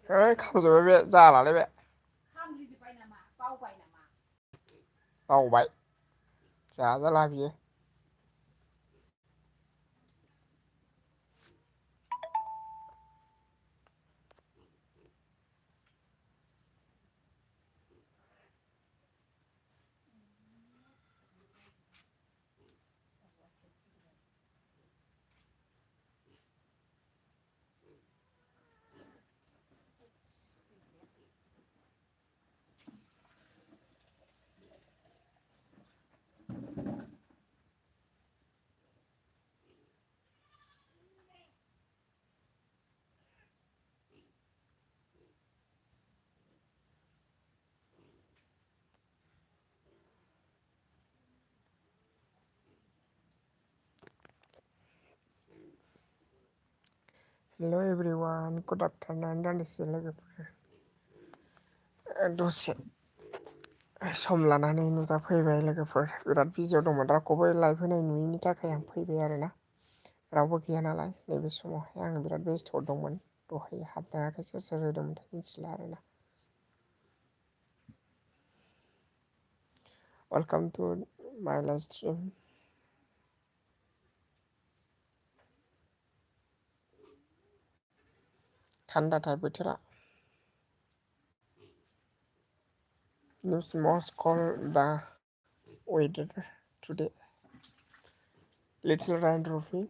ओइ खामजोब्बाय बे जालालै बे खामग्लिजोब्बाय नामा बावबाय नामा? बावबाय जाजाला बियो। हेल' एभ्रिवान गुड आफ्टारनुन दान्दिसे लोगोफोर दसे सम लानानै नुजाफैबाय लोगोफोर बिराद बिजियाव दंमोन रावखौबो लाइभ होनाय नुयैनि थाखाय आं फैबाय आरोना रावबो गैया नालाय नैबे समावहाय आङो बिराद बेस्थ' दंमोन दहाय हाबनो हायाखै सोर सोर होदोंमोनथाय मिथिला आरोना वेलकाम टु माय लाइभ स्ट्रिम थान्दाथार बोथोरा most cold the weather today little rain dropping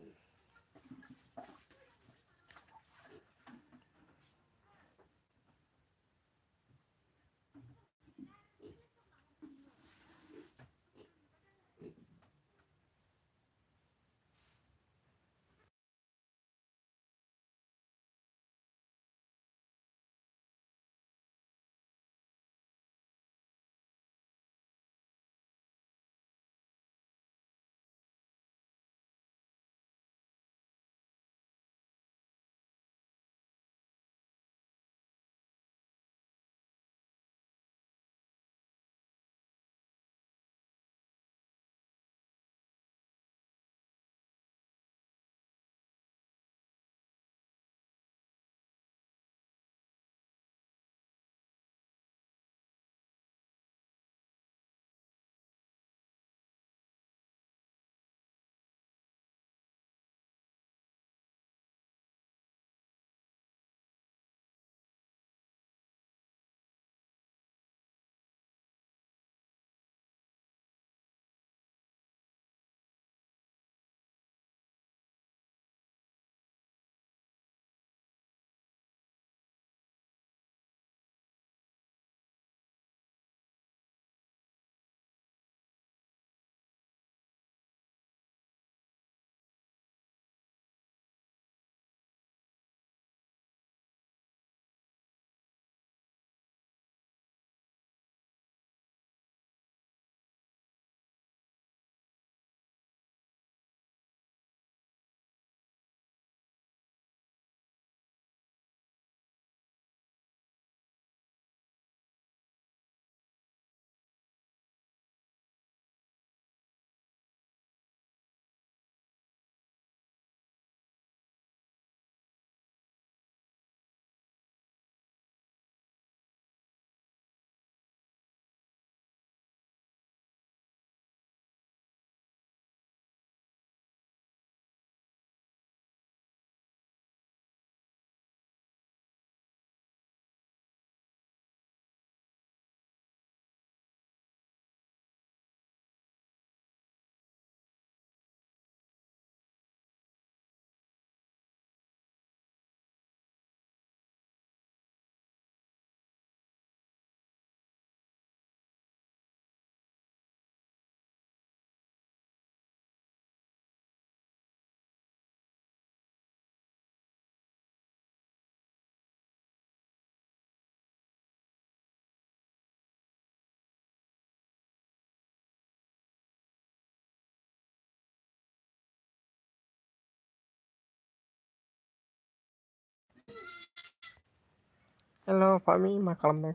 hello Fami मा खालामदों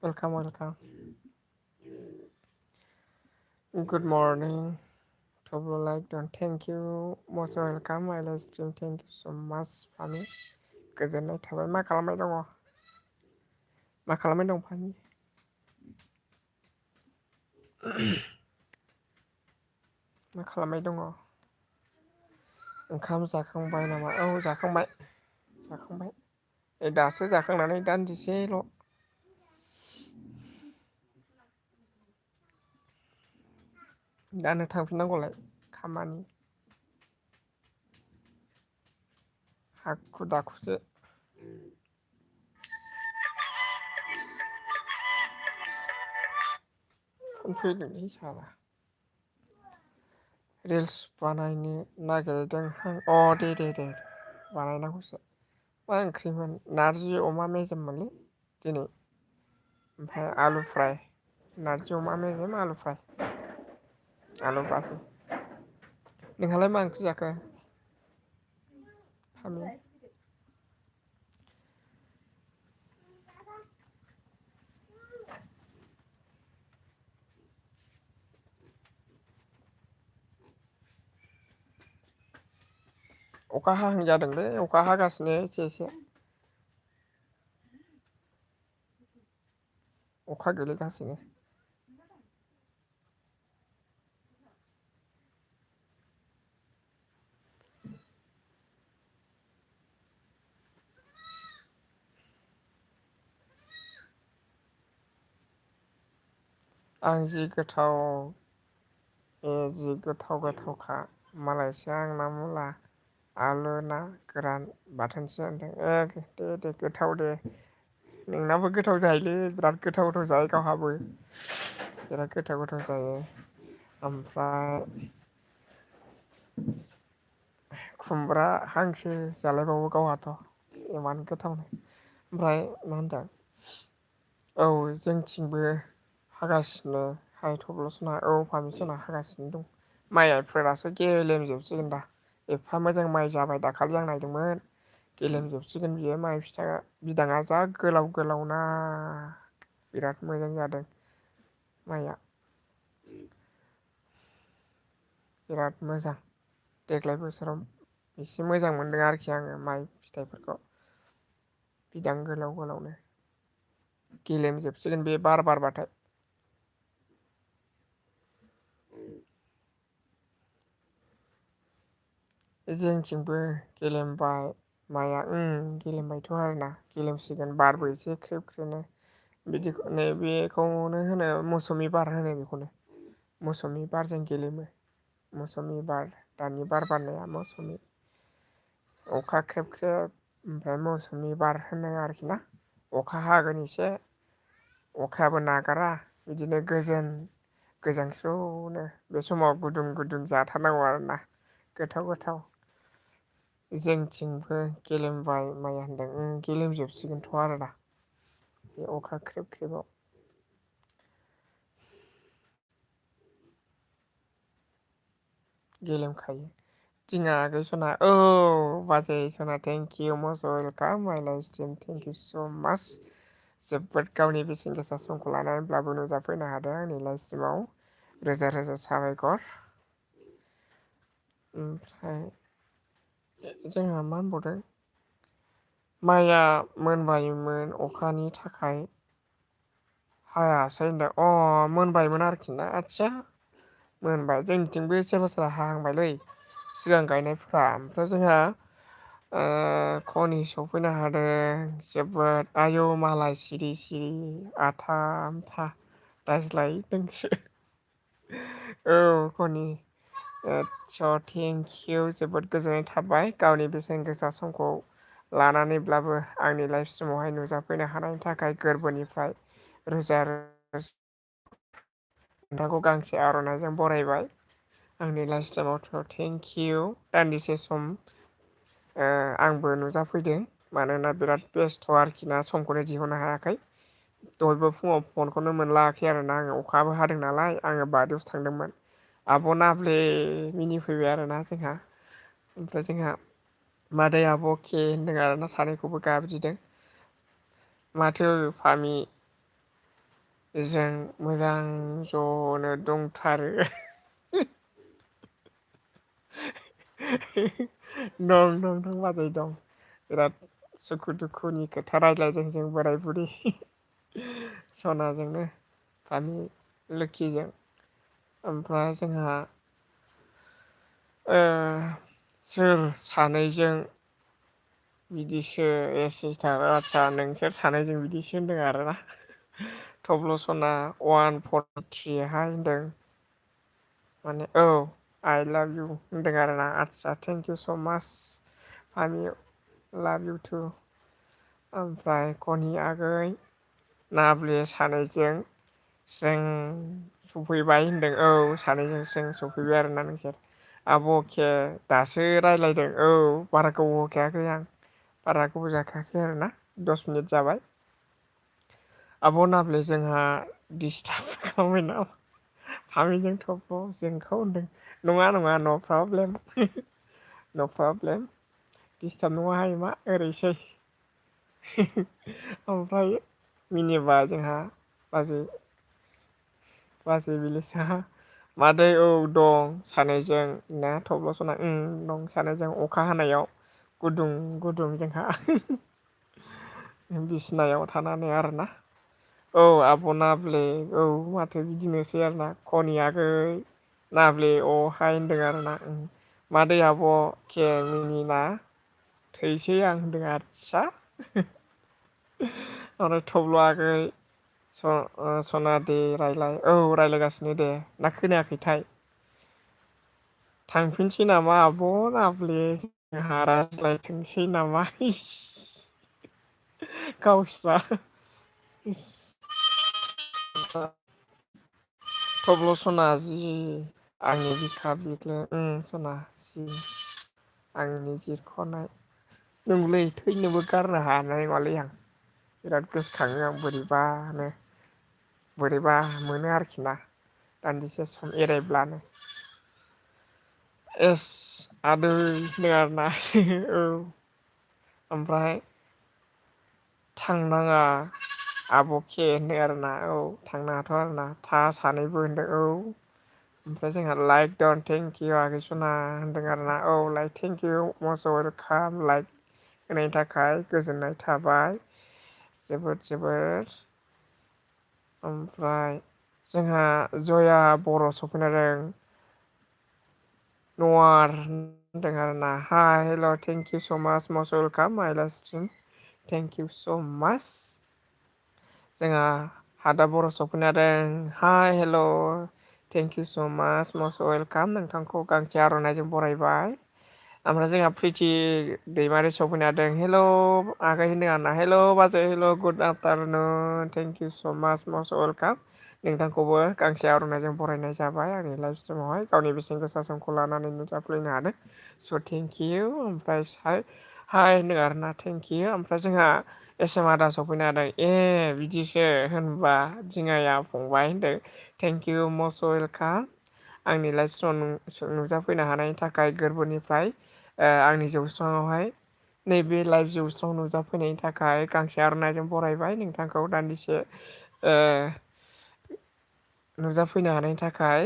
welcome good morning to blue light don't thank you most welcome my live stream thank you so much Fami गोजोननाय थाबाय मा खालामबाय दङ मा खालामबाय दं फानि? मा खालामबाय दङ? ओंखाम जाखांबाय नामा? औ जाखांबाय। दासो जाखांनानै दान्दिसेल' दानो थांफिननांगौलाय खामानि हाखु दाखुसो फन फैदोंलै साला रिल्स बानायनो नागिरदों अ दे बानायनांगौसो मा ओंख्रिमोन नारजि अमा मेजेममोनलै दिनै ओमफ्राय आलु फ्राय नारजि अमा मेजेम आलु फ्राय आलु बाजि नोंहालाय मा ओंख्रि जाखो? फामि अखा हाहां जादोंलै अखा हागासिनो एसे एसे अखा गोलैगासिनो आं जि गोथाव जि गोथावखा मालायसो आंना मुला आलु ना गोरान बाथोनसो होनदों दे गोथाव दे नोंनाबो गोथाव जायोलै बिराद गोथाव जायो गावहाबो बिराद गोथाव जायो ओमफ्राय खुमब्रा हांसो जालायबावो गावहाथ' इमान गोथावनो ओमफ्राय मा होनदों औ जोंथिंबो हागासिनो हायथ'ब्ल'सोना औ फामिसोना हागासिनो दं माइफोरासो गेलेमजोबसिगोन दा एफा मोजां माइ जाबाय दाखालि आं नायदोंमोन गेलेमजोबसिगोन बियो माइ फिथाइया बिदाङा जा गोलाव गोलावना बिराद मोजां जादों माइया बिराद मोजां देग्लाय बोसोराव एसे मोजां मोनदों आरोखि आङो माइ फिथाइफोरखौ बिदां गोलाव गोलावनो गेलेमजोबसिगोन बे बार बारबाथाय जोंथिंबो गेलेमबाय माइआ गेलेमबायथ' आरोना गेलेमसिगोन बारबो एसे ख्रेब ख्रेबनो बिदिखौ बेखौनो होनो मौसुमि बार होनो बेखौनो मौसुमि बारजों गेलेमो मौसुमि बार दानि बार बारनाया मौसुमि अखा ख्रेब ख्रेब ओमफ्राय मौसुमि बार होनो आरोखि ना अखा हागोन एसे अखायाबो नागारा बिदिनो गोजांस्रिवनो बे समाव गुदुं गुदुं जाथारनांगौ आरोना गोथाव जोंथिंबो गेलेमबाय माइया होनदों गेलेमजोबसिगोनथ' आरो दा बे अखा ख्रेब ख्रेबाव गेलेमखायो दिङा आगै सना औ बाजै सना thank you must welcome my life stream thank you स' माच जोबोद गावनि बेसेन गोसा समखौ लानानैब्लाबो नुजाफैनो हादों आंनि लाइफ स्ट्रिमाव रोजा रोजा साबायखर ओमफ्राय जोंहा मा होनबावदों माइया मोनबायमोन अखानि थाखाय हायासै होनदों मोनबायमोन आरोखि ना आदसा मोनबाय जोंनिथिंबो सोरबा सोरबा हाहांबायलै सिगां गायनायफ्रा ओमफ्राय जोंहा खनि सफैनो हादों जोबोद आयौ मालाय सिरि सिरि आथामथा रायज्लायदोंसो औ खनि स' थेंकिउ जोबोद गोजोननाय थाबाय गावनि बेसेन गोसा समखौ लानानैब्लाबो आंनि लाइफ स्ट्रिमावहाय नुजाफैनो हानायनि थाखाय गोरबोनिफ्राय रोजा रोजा नोंथांखौ गांसे आर'नाइजों बरायबाय आंनि लाइफ स्टाइलावथ' थेंकिउ दान्दिसे सम आंबो नुजाफैदों मानोना बिराद बेस्थ' आरोखि ना समखौनो दिहुननो हायाखै दहायबो फुङाव फनखौनो मोनलायाखै आरोना आङो अखाबो हादों नालाय आङो बारियावसो थांदोंमोन आब' नाब्ले मिनिफैबाय आरोना जोंहा ओमफ्राय जोंहा मादै आब' के होनदों आरोना सानैखौबो गाबज्रिदों माथो फामि जों मोजां ज'नो दंथारो दं बाजै दं बिराद सुखु दुखुनि खोथा रायज्लायदों जों बोराय बुरि सनाजोंनो फामि लोखिजों ओमफ्राय जोंहा सोर सानैजों बिदिसो सिस्टार आदसा नोंसोर सानैजों बिदिसो होनदों आरोना थब्ल' सना 143हाय होनदों माने औ आइ लाभ इउ होनदों आरोना आदसा थेंक इउ स' माच फामि लाभ इउ टु ओमफ्राय कनि आगै नाब्ले सानैजों जों सफैबाय होनदों औ सानैजों जों सफैबाय आरोना नोंसोर आब' के दासो रायज्लायदों औ बारा गोबाव होखायाखै आं बारा गोबाव जाखायाखै आरोना 10 मिनिट जाबाय आब' नाब्ले जोंहा दिस्टार्ब खालामबाय नामा फामिजों थब्ल' जोंखौ होनदों नङा नङा न' प्रब्लेम न' प्रब्लेम दिस्टार्ब नङाहाय मा ओरैसै ओमफ्राय मिनिबा जोंहा बाजै बिलिसा मादै औ दं सानैजों ना थब्ल' सना दं सानैजों अखा हानायाव गुदुं गुदुं जोंहा बिसिनायाव थानानै आरोना औ आब' नाब्ले औ माथो बिदिनोसै आरोना खनि आगै नाब्ले अ हाय होनदों आरोना मादै आब' के मिनिना थैसै आं होनदों आस्सा आरो थब्ल' आगै सना दे रायलाय औ रायज्लायगासिनो दे ना खोनायाखैथाय थांफिनसै नामा आब' नाब्ले जोंहा रायज्लायथोंसै नामा गावस्रा थब्ल' सना जि आंनि बिखा बिख्लो सना जि आंनि जिरख'नाय नंगौलै थैनोबो गारनो हानाय नङालै आं बिराद गोसोखाङो आं बोरैबा मोनो आरोखि ना दान्दिसे सम एरायब्लानो एस आदै होनदों आरोना औ ओमफ्राय थांनाङा आब'खे होनदों आरोना औ थांनाङाथ' आरोना सानैबो होनदों औ ओमफ्राय जोंहा लाइक दन थेंक इउ आगै सना होनदों आरोना औ like thank you must welcome like होनायनि थाखाय गोजोननाय थाबाय जोबोद ओमफ्राय जोंहा जया बर' सफैना दों नवार होनदों आरोना हाय हेल' थेंक इउ स' माच मस्ट वेलकाम माइ लाइभ स्ट्रिम थेंक इउ स' माच जोंहा हादाब बर' सफैना होदों हाय हेल' थेंक इउ स' माच मस्ट वेलकाम नोंथांखौ गांसे आर'नाइजों बरायबाय ओमफ्राय जोंहा प्रिथि दैमारि सफैनो हादों हेल' आगै होनदों आरोना हेल' बाजै हेल' गुड आफ्टारनुन थेंक इउ स' माच मस्ट वेलकाम नोंथांखौबो गांसे आर'नाइजों बरायनाय जाबाय आंनि लाइभ स्ट्रिमावहाय गावनि बेसेन गोसा समखौ लानानै नुजाफैनो हादों स' थेंक इउ ओमफ्राय हाय होनदों आरोना थेंक इउ ओमफ्राय जोंहा एस एम आदा सफैनो हादों बिदिसो होनबा दिङाया फंबाय होनदों थेंक इउ मस्ट वेलकाम आंनि लाइभ स्ट्रिमाव नुजाफैनो हानायनि थाखाय गोरबोनिफ्राय आंनि जौस्राङावहाय नैबे लाइभ जौस्रां नुजाफैनायनि थाखाय गांसे आर'नाइजों बरायबाय नोंथांखौ दान्दिसे नुजाफैनो हानायनि थाखाय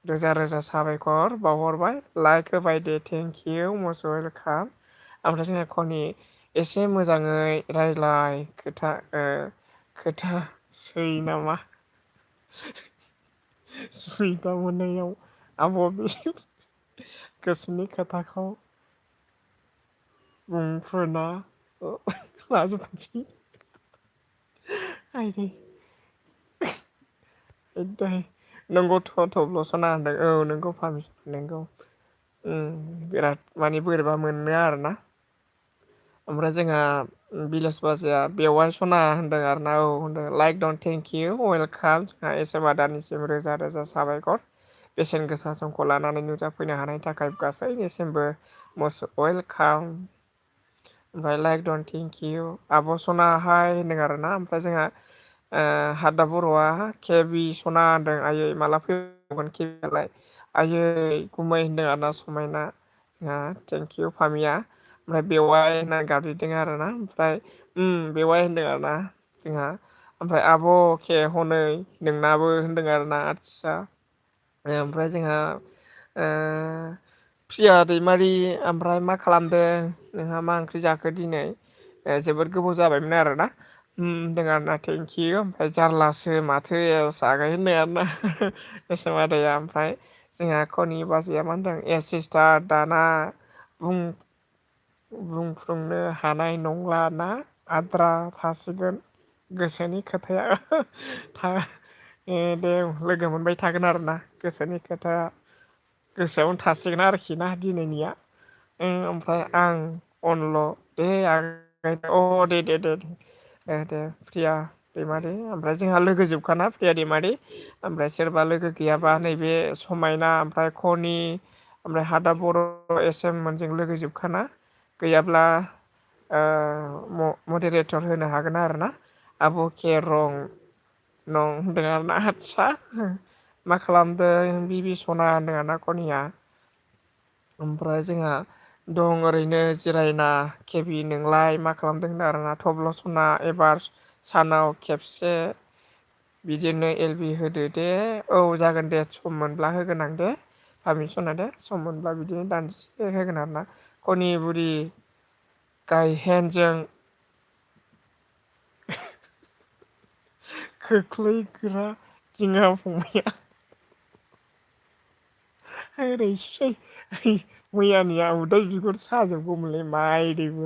रोजा रोजा साबायखर बावहरबाय लाइक होबाय दे थेंक इउ मस्ट वेलकाम ओमफ्राय जोंहा खनि एसे मोजाङै रायज्लाय खोथा सै नामा सुबिदा मोननायाव आब' बे गोसोनि खोथाखौ बुंफोरना लाजोबथोंसै आयै नोंगौथ' थब्ल' सना होनदों औ नोंगौ फामि नोंगौ बिराद माने बोरैबा मोनो आरोना ओमफ्राय जोंहा बिलास बाजैया बेवाय सना होनदों आरोना औ होनदों लाइक दन थेंक इउ वेलकाम जोंहा एस एम आदानिसिम रोजा रोजा साबायखर बेसेन गोसा समखौ लानानै नुजाफैनो हानायनि थाखाय गासैनिसिमबो मस्ट वेलकाम ओमफ्राय लाइक दन थेंक इउ आब' सना हाय होनदों आरोना ओमफ्राय जोंहा हादाब बर'आ केबि सना होनदों आयै माला फैबावगोन केबियालाय आयै गुमै होनदों आरोना समायना थेंक इउ फामिया ओमफ्राय बेवाइ होनना गाबज्रिदों आरोना ओमफ्राय बेवाइ होनदों आरोना जोंहा ओमफ्राय आब' के हनै नोंनाबो होनदों आरोना आस्सा ओमफ्राय जोंहा प्रिया दैमारि ओमफ्राय मा खालामदों नोंहा मा ओंख्रि जाखो दिनै जोबोद गोबाव जाबायमोन आरोना होनदों आरोना थेंकिउ ओमफ्राय जारलासो माथो जागाय होनदों आरोना एसे मादैया ओमफ्राय जोंहा खनि बाजैया मा होनदों सिस्टार दाना बुंफ्रुंनो हानाय नंला ना आद्रा थासिगोन गोसोनि खोथाया दे लोगो मोनबाय थागोन आरोना गोसोनि खोथाया गोसोआवनो थासिगोन आरोखि ना दिनैनिया ओमफ्राय आं अनल' दे आं दे प्रिया दैमारि ओमफ्राय जोंहा लोगो जोबखाना प्रिया दैमारि ओमफ्राय सोरबा लोगो गैयाबा नैबे समायना ओमफ्राय खनि ओमफ्राय हादा बर' एसएम मोनजों लोगो जोबखाना गैयाब्ला मडारेटर होनो हागोन आरोना आब' के रं नं होनदों आरोना आदसा मा खालामदों बिबि सना होनदों आरोना खनिया ओमफ्राय जोंहा दं ओरैनो जिरायना केबि नोंलाय मा खालामदों होनदों आरोना थब्ल' सना एबार सानाव खेबसे बिदिनो एलबि होदो दे औ जागोन दे सम मोनब्ला होगोन आं दे पारमिसना दे सम मोनब्ला बिदिनो दानदिसे होगोन आरोना खनि बुरि गायहेनजों खोख्लैग्रा दिङा फंबाया ओरैसै मैयानिया उदै बिगुर साजोबगौमोनलै माइदैबो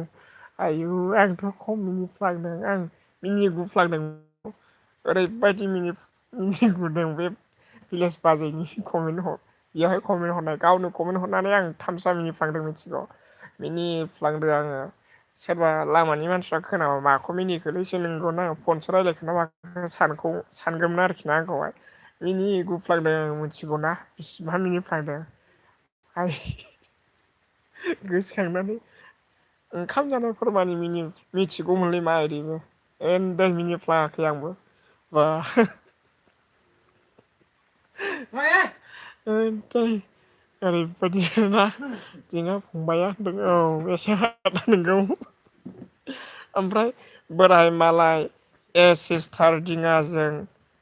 आयु आंथ' खम मिनिफ्लांदों आं मिनिगुफ्लांदों ओरैबायदि मिनिगुदों बे भिलेज बाजैनि कमेन्ट बेयावहाय कमेन्ट हरनाय गावनो कमेन्ट हरनानै आं थामसा मिनिफ्लांदों मिथिगौ मिनिफ्लांदों आङो सोरबा लामानि मानसिफ्रा खोनाबा माखौ मिनिखोलैसो नोंगौना फनसो रायलायखोना माखो सानगौमोन आरोखि ना आंखौहाय मिनिगुफ्लांदों आं मिथिगौना बिसिबां मिनिफ्लांदों गोसोखांनानै ओंखाम जानाय फोरमानि मिथिगौमोनलै मा ओरैबो एनदे मिनिफ्लाङाखै आंबो बा ओरैबायदि ना दिङा फंबाया होनदों औ एसे नोंगौ ओमफ्राय बोराय मालाय सिस्टार दिङाजों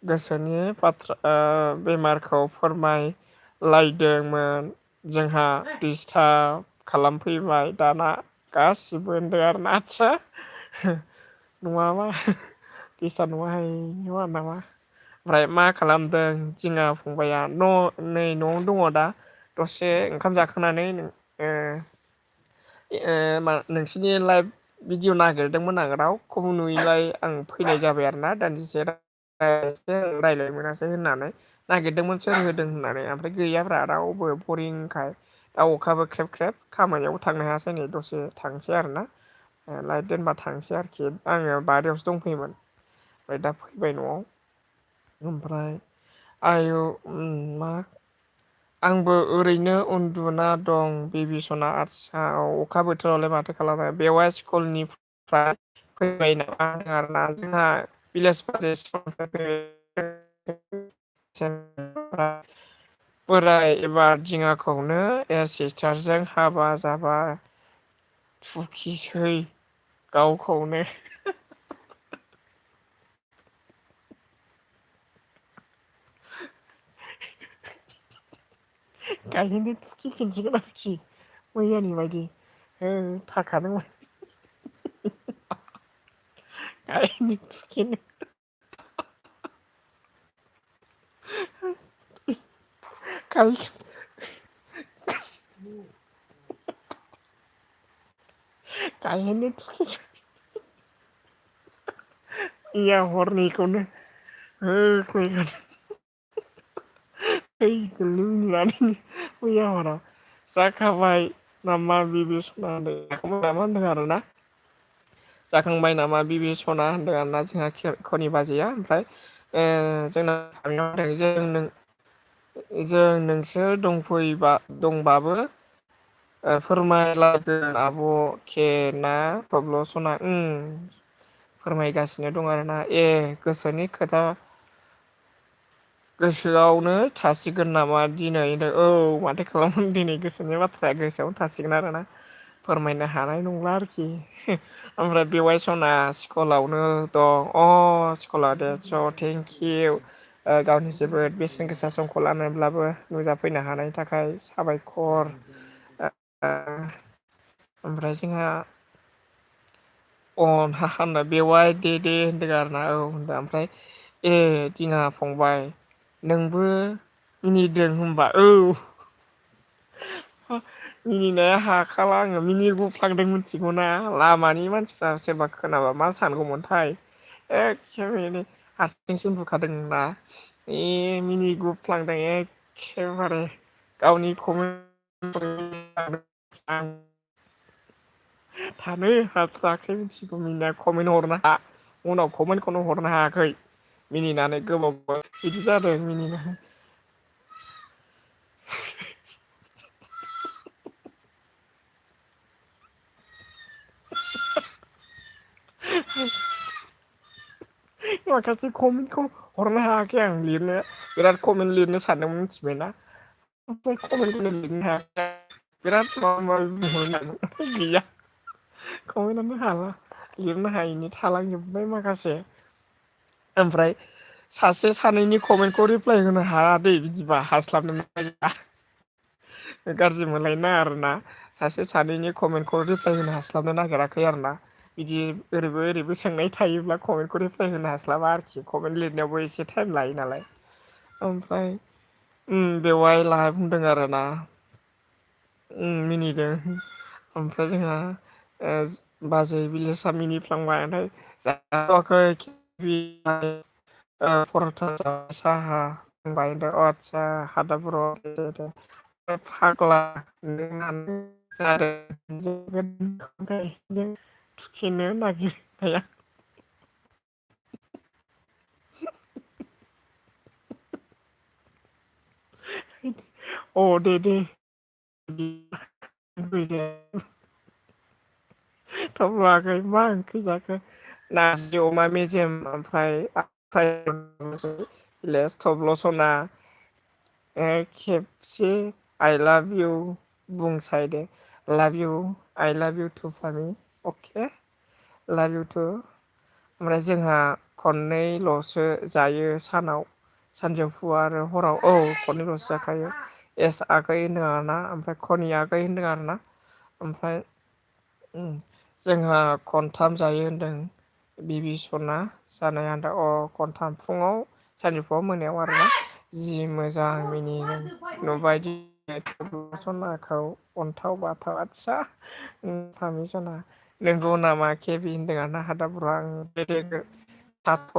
गोसोनि बाथ्रा बेमारखौ फोरमायलायदोंमोन जोंहा दिस्टार्ब खालामफैबाय दाना गासिबो होनदों आरोना आदसा नङाबा दिस्टार्ब नङाहाय नङा नामा ओमफ्राय मा खालामदों दिङा फंबाया नै न'आवनो दङ दा दसे ओंखाम जाखांनानै नोंसिनि लाइभ भिडिअ नागिरदोंमोन आं रावखौबो नुयैलाय आं फैनाय जाबाय आरोना दान्दिसे रायज्लाय मोनासै होननानै नागिरदोंमोन सोर होदों होननानै ओमफ्राय गैयाब्रा रावबो बरिंखाय दा अखाबो ख्रेब ख्रेब खामानियावबो थांनो हायासै नै दसे थांसै आरोना लाइट दोनबा थांसै आरोखि आङो बारियावसो दंफैयोमोन ओमफ्राय दा फैबाय न'आव ओमफ्राय आयु मा आंबो ओरैनो उन्दुना दं बेबि सना आदसा अखा बोथोरावलाय माथो खालामनो बेवाइ स्कुलनिफ्राय फैबाय नामा आरोना जोंहा भिलेज बाजार बोराय एबार दिङाखौनो सिस्टारजों हाबा जाबा थुखिसै गावखौनो गायहेनजों थुखिफिनसिगोन आरोखि मैयानि बायदि थाखादोंमोन गायहेनजों थुखिनो गायहेनजों थुखिसै मैया हरनिखौनो होख्लायखादों मिनिनानै मैया हराव जाखाबाय नामा बिबि सना होनदों नामा होनदों आरोना जाखांबाय नामा बिबि सना होनदों आरोना जोंहा खनि बाजैया ओमफ्राय जोंना जों नोंसोर दंबाबो फोरमायलायगोन आब' के ना थब्ल' सना फोरमायगासिनो दं आरोना गोसोनि खोथा गोसोआवनो थासिगोन नामा दिनै औ माथो खालामोन दिनै गोसोनि बाथ्राया गोसोआवनो थासिगोन आरोना फोरमायनो हानाय नंला आरोखि ओमफ्राय बेवाइ सना स्कुलावनो दं स्कुलाव दे स' थेंकिउ गावनि जोबोद बेसेन गोसा समखौ लानानैब्लाबो नुजाफैनो हानायनि थाखाय साबायखर ओमफ्राय जोंहा अन हाखान्दा बेवाय दे होनदों आरो ना औ होनदों ओमफ्राय ए दिङा फंबाय नोंबो मिनिदों होनबा औ मिनिनाया हाखाला आङो मिनि गुफ्लांदों मिथिगौना लामानि मानसिफ्रा सोरबा खोनाबा मा सानगौमोनथाय एखेबारे हारसिंसो उन्दुखादों ना मिनि गुफ्लांदों एखेबारे गावनि आं थानो हाथाराखै मिथिगौ मिनिना कमेन्ट हरनो उनाव कमेन्टखौनो हरनो हायाखै मिनिनानै गोबाव बिदि जादों मिनिनानै माखासे कमेन्टखौ हरनो हायाखै आं लिरनो बिराद कमेन्ट लिरनो सानदोंमोन मिथिबायना ओमफ्राय कमेन्टखौनो लिरनो हायाखै बिराद माबा माबि बुंहरनांगौ गैया कमेन्टआनो हाला लिरनो हायिनि थालांजोब्बाय माखासे ओमफ्राय सासे सानैनि कमेन्टखौ रिप्लाय होनो हाया दै बिदिबा हास्लाबनो नागिरा गाज्रि मोनलायनो नाङा आरोना सासे सानैनि कमेन्टखौ रिप्लाय होनो हास्लाबनो नागिराखै आरो ना बिदि ओरैबो सोंनाय थायोब्ला कमेन्टखौ रिप्लाय होनो हास्लाबा आरोखि कमेन्ट लिरनायावबो एसे टाइम लायो नालाय ओमफ्राय बेवहाय लाहा बुंदों आरोना मिनिदों ओमफ्राय जोंहा बाजै बिलिसा मिनिफ्लांबाय ओमफ्राय जाथ'आखै परथा साहा बुंबाय आदसा हादाब र' फाग्ला जादों थुखेनो नागिरनाया अ दे थाब लायाखै मा ओंख्रि जाखो नारजि अमा मेजेम ओमफ्राय थब्ल' सना खेबसे आइ लाभ इउ बुंसायदो लाभ इउ आइ लाभ इउ टु फानि अके लाभ इउ टु ओमफ्राय जोंहा खननैल'सो जायो सानजौफु आरो हराव औ खननैल'सो जाखायो एस आगै होनदों आरोना ओमफ्राय खनि आगै होनदों आरोना ओमफ्राय जोंहा खनथाम जायो होनदों बिभि सना जानाय आन्दा खनथाम फुङाव सानजौफुआव मोनायाव आरोना जि मोजां मिनिदों नुबायदि सनाखौ अन्थाव बाथाव आदसा फामि सना नोंगौ नामा केबि होनदों आरोना हादाबरा आं थाथ'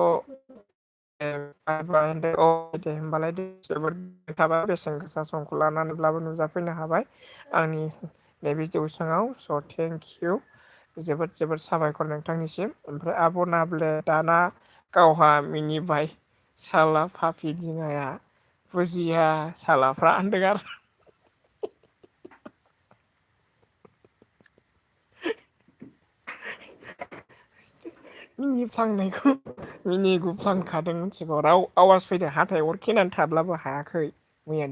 दे होमबालाय जोबोद थाबाय बेसेन गोसा समखौ लानानैब्लाबो नुजाफैनो हाबाय आंनि नैबे जौस्राङाव स' थेंकिउ जोबोद साबायखर नोंथांनिसिम ओमफ्राय आब' नाब्ले दाना गावहा मिनिबाय साला फाफि दिङाया बुजिया सालाफ्रा होनदों आरो मिनिफ्लांनायखौ मिनि गुफ्लांखादों मिथिगौ आवाज फैदों हाथाय अरखेनानै थाब्लाबो हायाखै मैया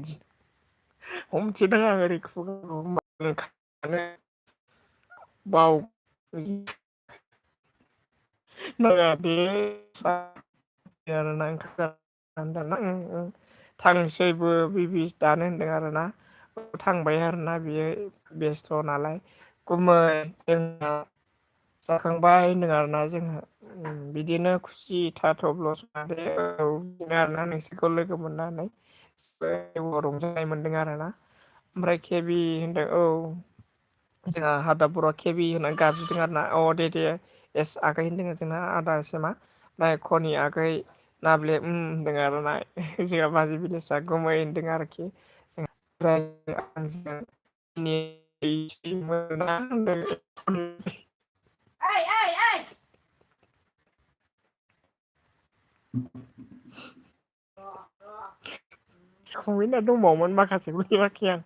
हमथेदों आं ओरै खुगाखौ बाव नाङा दे आरोना थांसैबो बिबि दानो होनदों आरोना थांबाय आरोना बियो बेस्थ' नालाय गुमै जोंना जाखांबाय होनदों आरोना जोंहा बिदिनो खुसि थाथ'ब्ल' दे औ बिदिनो आरोना नोंसोरखौ लोगो मोननानै रंजानाय मोनदों आरोना ओमफ्राय केबि होनदों औ जोंहा हादाब बर' केबि होननानै गाबज्रिदों आरोना दे एस आगै होनदों जोंना आदा एसमा खनि आगै नाब्ले होनदों आरोना जोंहा बाजै बिलेसा गुमै होनदों आरोखि ओइ ओइ ओइ कमेन्टआ दंबावोमोन माखासेखौ लिराखै आं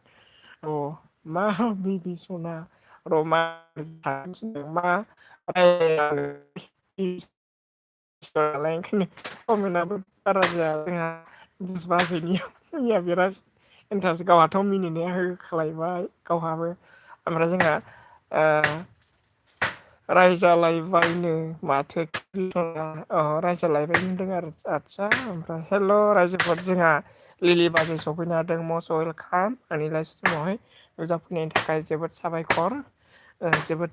मा बिबि सना रमा मा नालाय ओंखायनो कमेन्टआबो बारा जाया जोंहा बाजैनियाव मैया बिराद इन्टारेस्ट गावहाथ' मिनिनाया होखालायबाय गावहाबो ओमफ्राय जोंहा रायजालायबायनो माथो रायजालायबाय होनदों आरो आदसा ओमफ्राय हेल' रायजोफोर जोंहा लिलि बाजै सफैनो हादों मस्ट वेलकाम आंनि लाइफ स्ट्रिमावहाय नुजाफैनायनि थाखाय जोबोद साबायखर जोबोद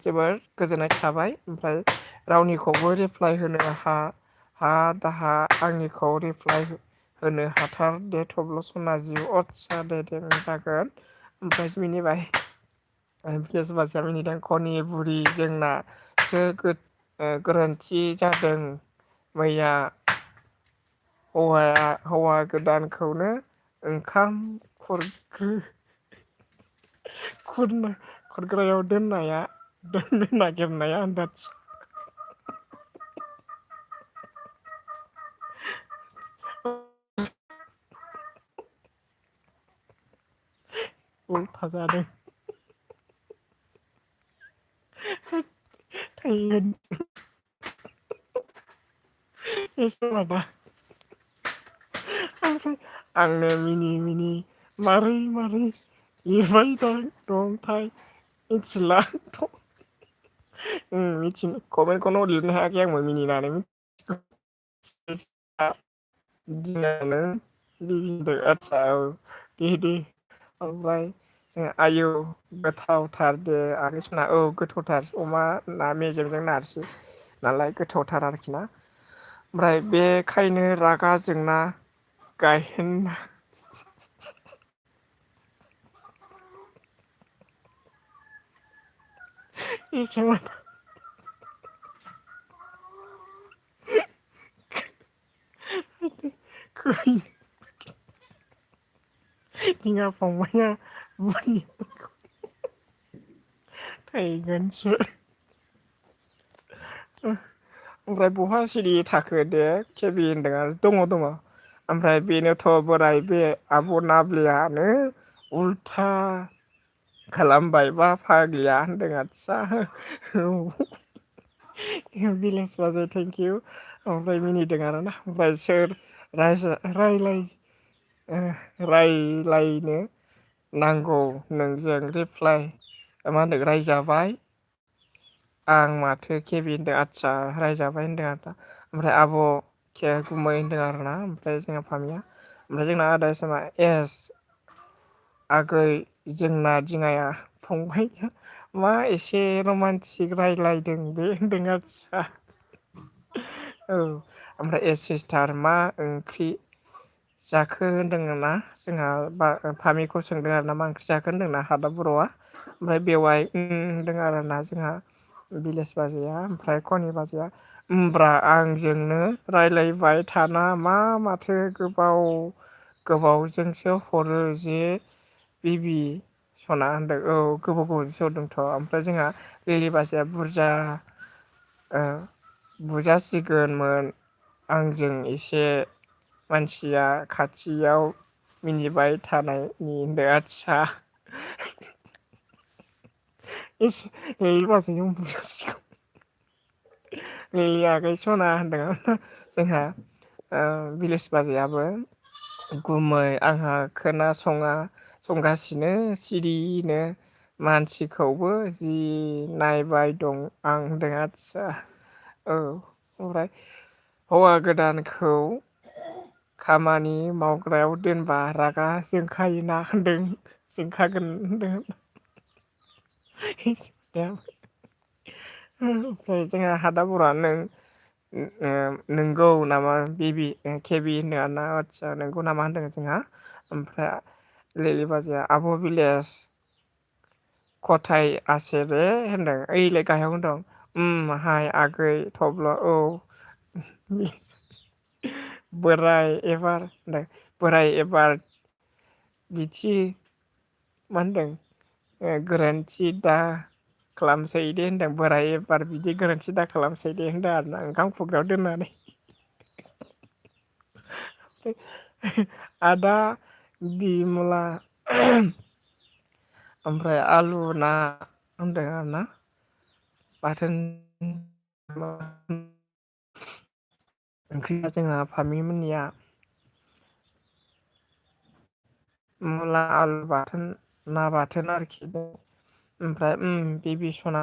गोजोननाय थाबाय ओमफ्राय रावनिखौबो रिप्लाय होनो दाहा आंनिखौ रिप्लाय होनो हाथार दे थब्ल' सना जिउ अटसा दे जागोन। ओमफ्राय मिनिबाय बिलेस बासिया मिनिदों खनि बुरि जोंनासो गोरोन्थि जादों मैया हौवा गोदानखौनो ओंखाम खुरग्रायाव दोननो नागिरनाया आन्दाज उल्था जादों। थैगोन एसे माबा ओमफ्राय आंनो मिनि मारै लिरबाय दंथाय मिथिला कमेन्टखौनो लिरनो हायाखै आंबो मिनिनानै दिनानो आदसा औ दे ओमफ्राय आयौ गोथावथार दे आगै सना औ गोथावथार अमा ना मेजेमजों नारसि नालाय गोथावथार आरोखि ना ओमफ्राय बेखायनो रागा जोंना गायहेन एसे जोंहा फंबाया बुरि थैगोनसो ओमफ्राय बहा सिरि थाखो दे केबि होनदों आरो दङ ओमफ्राय बेनोथ' बोराय बे आब' नाब्लियानो उल्था खालामबाय बा फाग्लिया होनदों आदसा बिलेज बाजै थेंक इउ ओमफ्राय मिनिदों आरोना ओमफ्राय सोर रायलायनो नांगौ नोंजों रिप्लाय मा होनदों रायजाबाय आं माथो केबि होनदों आदसा रायजाबाय होनदों आरो ओमफ्राय आब' गुमै होनदों आरोना ओमफ्राय जोंहा फामिया ओमफ्राय जोंना आदा मा आगै जोंना दिङाया फंबाय मा एसे रमान्टिक रायलायदों बे होनदों आदसा औ ओमफ्राय सिस्टार मा ओंख्रि जाखो होनदों ना जोंहा फामिखौ सोंदों आरो ना मा ओंख्रि जाखो होनदोंना हादाब बर'आ ओमफ्राय बेवाय होनदों आरोना जोंहा भिलेज बाजैया ओमफ्राय खनि बाजैया होमब्रा आंजोंनो रायलायबाय थाना माथो गोबावजोंसो हरो जे बिबि सना होनदों औ गोबावसो हरदोंथ' ओमफ्राय जोंहा लिलि बाजैया बुजासिगोनमोन आंजों एसे मानसिया खाथियाव मिनिबाय थानायनि होनदों आदसा आगै सना होनदों जोंहा भिलेज बाजैयाबो गुमै आंहा संगासिनो सिरिनो मानसिखौबो जि नायबाय दं आं होनदों आदसा औ ओमफ्राय हौवा गोदानखौ खामानि मावग्रायाव दोनबा रागा जोंखायोना होनदों जोंखागोन होनदों ओमफ्राय जोंहा हादा बर'आ नोंगौ नामा केबि होनदों ना आदसा नोंगौ नामा होनदों जोंहा ओमफ्राय लिलि बाजैया आब' भिलेज खथाय आसे बे होनदों ओइलाय गाहायाव होनदों हाय आगै थब्ल' औ बोराय एबार बिथि मा होनदों गोरोन्थि दा खालामसै दे होनदों बोराय एबार बिदि गोरोन्थि दा खालामसै दे होनदों आरोना ओंखाम खुरग्रायाव दोननानै आदा बिमला ओमफ्राय आलु ना होनदों आरोना बाथोन ओंख्रिया जोंहा फामिमोननिया मुला आलु बाथोन ना बाथोन आरोखि ओमफ्राय बिबि सना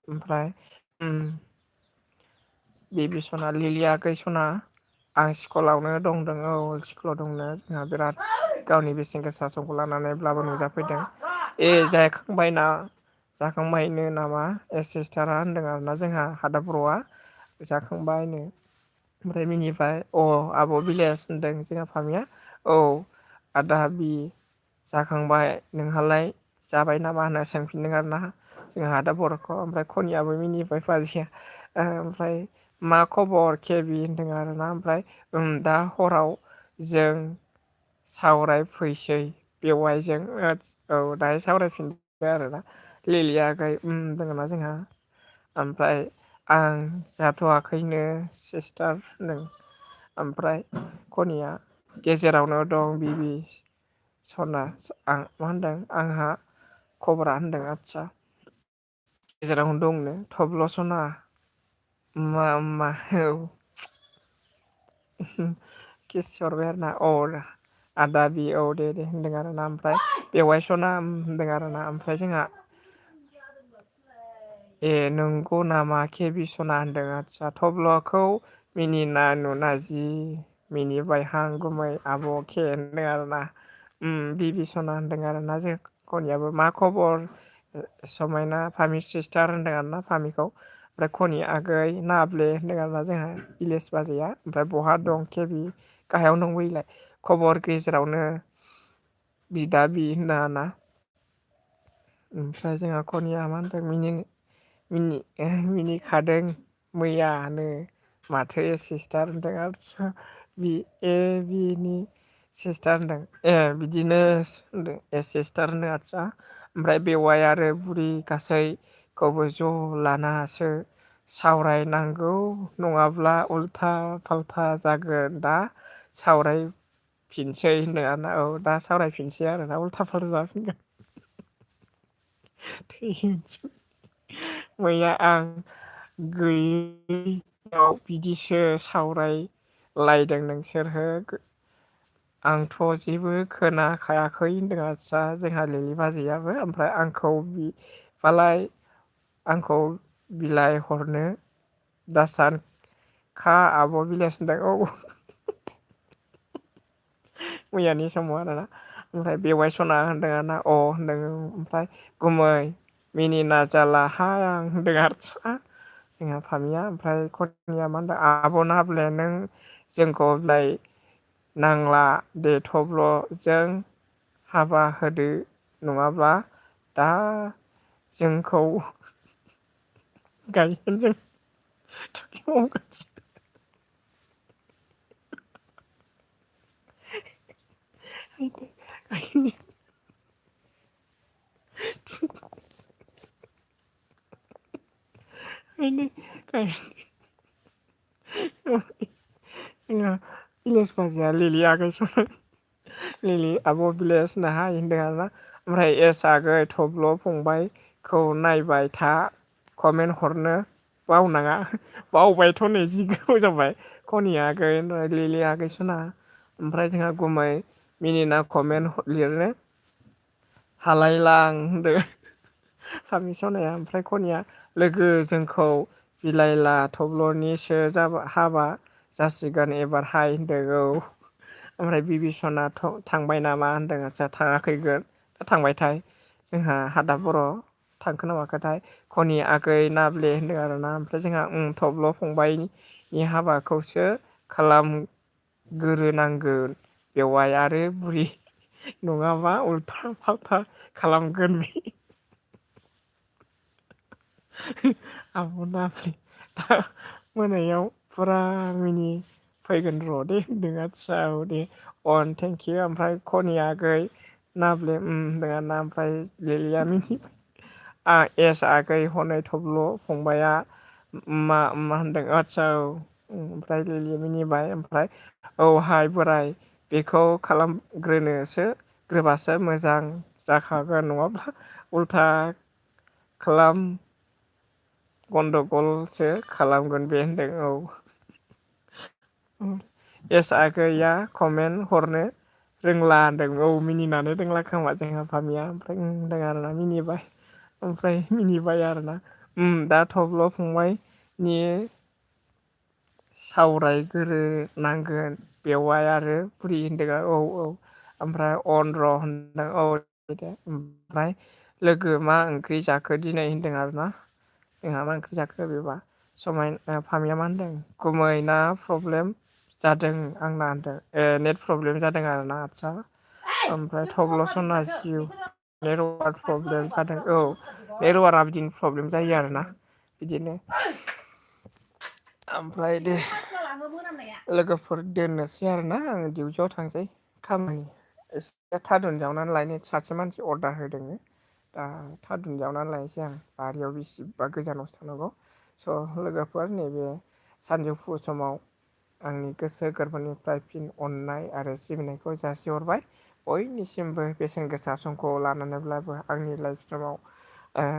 ओमफ्राय बिबि सना लिलिया आगै सना आं स्कुलावनो दंदों औ स्कुलाव दंनो जोंहा बिराद गावनि बेसेन गोसा समखौ लानानैब्लाबो नुजाफैदों जायाखांबायना जाखांबायनो नामा सिस्टारा होनदों आरोना जोंहा हादा बर'आ जाखांबायनो। ओमफ्राय मिनिबाय आब' भिलेज होनदों जोंहा फामिया औ आदा हाबि जाखांबाय नोंहालाय जाबाय नामा होनना सोंफिनदों आरोना जोंहा आदा बर'खौ। ओमफ्राय खनियाबो मिनिबाय फाजिया ओमफ्राय मा खबर केबि होनदों आरोना। ओमफ्राय दा हराव जों सावरायफैसै बेवाइजों औ दाहाय सावरायफिनबाय आरोना लिलिया आगै दङना जोंहा। ओमफ्राय आं जाथ'वाखैनो सिस्टार होनदों। ओमफ्राय खनिया गेजेरावनो दं बिबि सना आं मा होनदों आंहा खबरा होनदों आदसा गेजेरावनो दंनो थब्ल' सना मा औ किस हरबाय आरोना आदा बि दे होनदों आरोना। ओमफ्राय बेवाय सना होनदों आरोना। ओमफ्राय जोंहा नंगौ नामा केबि सना होनदों आदसा थब्ल'खौ मिनिना नुना जि मिनिबायहां गुमै आब' के होनदों आरोना। बिबि सना होनदों आरोना जों खनियाबो मा खबर समायना फामि सिस्टार होनदों आरोना फामिखौ। ओमफ्राय खनि आगै नाब्ले होनदों आरोना जोंहा भिलेज बाजैया। ओमफ्राय बहा दं केबि गाहायाव दं बैलाय खबर गेजेरावनो बिदा बि होनदों आरोना। ओमफ्राय जोंहा खनिया मा होनदों मिनिखादों मैयानो माथो सिस्टार होनदों आदसा बिनि सिस्टार होनदों बिदिनो होनदों सिस्टार होनदों आदसा। ओमफ्राय बेवाइ आरो बुरि गासैखौबो ज' लानासो सावरायनांगौ नङाब्ला उल्था फाल्था जागोन दा सावरायफिनसै होनदों आरोना। दा सावरायफिनसै आरोना उल्था फाल्था जाफिनगोन मैया आं गैयैयाव बिदिसो सावरायलायदों नोंसोरहो आंथ' जेबो खोनाखायाखै होनदों आदसा जोंहा लिलि बाजैयाबो। ओमफ्राय आंखौ बिलाइ हरनो दासानखा आब' भिलेज होनदों मैयानि समाव आरोना। ओमफ्राय बेवाइ सना होनदों आरोना होनदों। ओमफ्राय गुमै मिनिना जालाहाय आं होनदों आरोना जोंहा फामिया। ओमफ्राय खनिया मा होनदों आब' नाब्ले नों जोंखौ बिलाइ नांला दे थब्ल'जों हाबा होदो नङाब्ला दा जोंखौ गायहेनजों जोंहा भिलेज बाजैया लिलि आगै सना लिलि आब' भिलेज नाहाय होनदों आरोना। ओमफ्राय आगै थब्ल' फंबायखौ नायबाय था कमेन्ट हरनो बावनाङा बावबायथ' नै जि गोबाव जाबाय खनि आगै लिलि आगै सना। ओमफ्राय जोंहा गुमै मिनिना कमेन्ट लिरनो हालायलां होनदों फामि सनाया। ओमफ्राय खनिया लोगो जोंखौ बिलाइला थब्ल'निसो हाबा जासिगोन एबारहाय होनदों ओमफ्राय बिबि सना थांबाय नामा होनदों आदसा थाङाखैगोन दा थांबायथाय जोंहा हादा बर' थांखो ना माखोथाय खनि आगै नाब्ले होनदों आरोना। ओमफ्राय जोंहा थब्ल' फंबायनि हाबाखौसो खालामग्रोनांगोन बेवाइ आरो बुरि नङाबा उल्था फाल्था खालामगोन बे आब' नाब्ले दा मोनायाव फुरा मिनि फैगोन र' दे होनदों आदसा दे थेंकिउ। ओमफ्राय खनि आगै नाब्ले होनदों आरोना। ओमफ्राय लिलिया मिनिबाय आगै हनै थब्ल' फंबाया मा होनदों आदसा ओमफ्राय लिलिया मिनिबाय। ओमफ्राय हाय बोराय बेखौ खालामग्रोबासो मोजां जाखागोन नङाब्ला उल्था खालाम गन्दगलसो खालामगोन बे होनदों आगैया कमेन्ट हरनो रोंला होनदों मिनिनानै रोंला खोमा जोंहा फामिया। ओमफ्राय होनदों आरोना मिनिबाय। ओमफ्राय मिनिबाय आरोना दा थब्ल' फंबायनि सावरायग्रोनांगोन बेवाइ आरो बुरि होनदों ओमफ्राय र' होनदों दे ओमफ्राय लोगो मा ओंख्रि जाखो दिनै होनदों आरोना। जोंहा मा ओंख्रि जाखो बेबा फामिया मा होनदों गुमै ना प्रब्लेम जादों आंना होनदों नेट प्रब्लेम जादों आरोना आदसा ओमफ्राय थब्ल' सना जिउ नेटवार्क प्रब्लेम जादों औ नेटवार्कआ बिदिनो प्रब्लेम जायो आरोना बिदिनो ओमफ्राय दे लोगोफोर दोननोसै आरोना आङो डिउटियाव थांसै खामानि एसे थादुन जावनानै लायनो सासे मानसि अर्डार होदों दा थादुन जावनानै लायनोसै आं बारियाव बेसेबा गोजानावसो थांनांगौ स' लोगोफोर नैबे सानजौफु समाव आंनि गोसो गोरबोनिफ्राय फिन अननाय आरो सिबिनायखौ जासिहरबाय बयनिसिमबो बेसेन गोसा समखौ लानानैब्लाबो आंनि लाइफ स्ट्रिमाव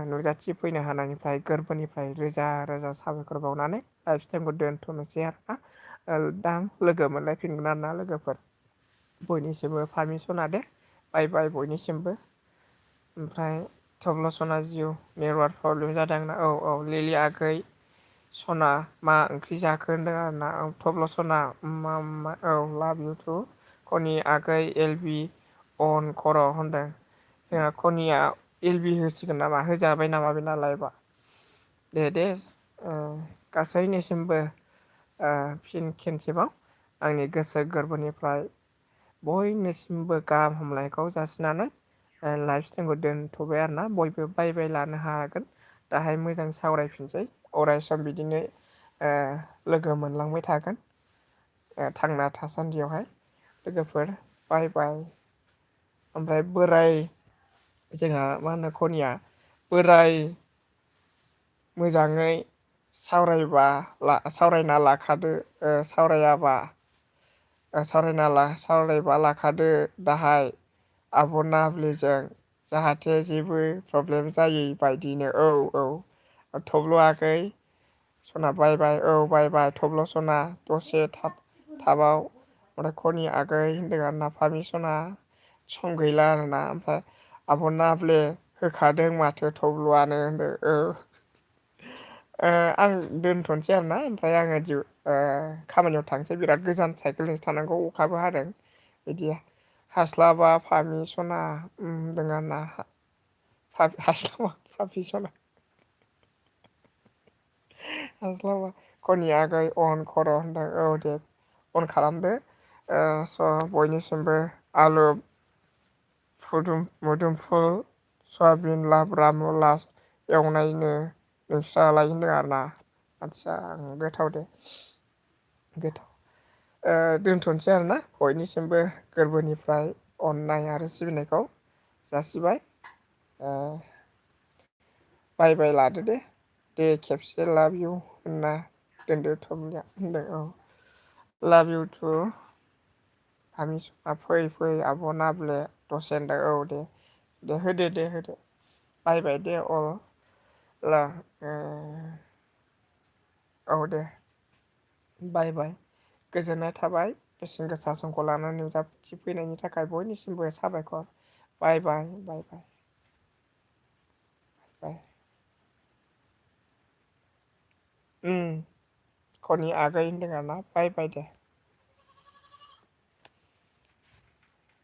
नुजाथि फैनो हानायनिफ्राय गोरबोनिफ्राय रोजा रोजा साबायखर बावनानै लाइफ स्ट्रिमखौ दोनथ'नोसै आरोना दा लोगो मोनलायफिनगोन आरोना लोगोफोर बयनिसिमबो पारमिसना दे बाय बाय बयनिसिमबो ओमफ्राय थब्ल' सना जिउ नेटवार्क प्रब्लेम जादों आंना औ लिलि आगै सना मा ओंख्रि जाखो होनदों आरोना थब्ल' सना औ लाभ इउ टु कनि आगै एलबि अन खर' होनदों जोंहा कनिया एलबि होसिगोन नामा होजाबाय नामा बे नालायबा दे गासैनिसिमबो फिन खेनसेबाव आंनि गोसो गोरबोनिफ्राय बयनिसिमबो गाहाम हामलायनायखौ जासिनानै लाइफ स्टाइलखौ दोनथ'बाय आरोना बयबो बाय बाय लानो हागोन दाहाय मोजां सावरायफिनसै अराय सम बिदिनो लोगो मोनलांबाय थागोन थांना थासान्दियावहाय लोगोफोर बाय बाय ओमफ्राय बोराय जोंहा मा होनो खनिया बोराय मोजाङै सावरायना लाखादो सावरायबा लाखादो दाहाय आब' नाब्लिजों जाहाथे जेबो प्रब्लेम जायै बायदिनो औ थब्ल' आगै सना बाय बाय औ बाय बाय थब्ल' सना दसे थाबाव ओमफ्राय खनि आगै होनदों आरोना फामि सना सम गैला आरोना ओमफ्राय आब' नाब्ले होखादों माथो थब्ल'आनो होनदों आं दोनथ'नोसै आरोना ओमफ्राय आङो खामानियाव थांसै बिराद गोजान साइकेलजोंसो थांनांगौ अखाबो हादों बिदि हास्लाबा फामि सना होनदों आरोना हास्लाबा फामि सना हास्लाबा खनि आगै अन खर' होनदों औ दे अन खालामदो स' बयनिसिमबो आलु मोदोमफुल सयाबिन लाब्रा मुला एवनायनो नोंस्रालाय होनदों आरोना आदसा गोथाव दे गोथाव दोनथ'नोसै आरोना बयनिसिमबो गोरबोनिफ्राय अननाय आरो सिबिनायखौ जासिबाय बाय बाय लादो दे खेबसे लाभ इउ होनना दोनदो थब्लिया होनदों औ लाभ इउ टु फामि सना फै आब' नाब्ले दसे होनदों औ दे होदो बाय बाय दे अल औ दे बाय बाय गोजोननाय थाबाय बेसेन गोसा समखौ लानानै नुजाथिफैनायनि थाखाय बयनिसिमबो साबायखर बाय खनि आगै होनदों आरोना बाय बाय दे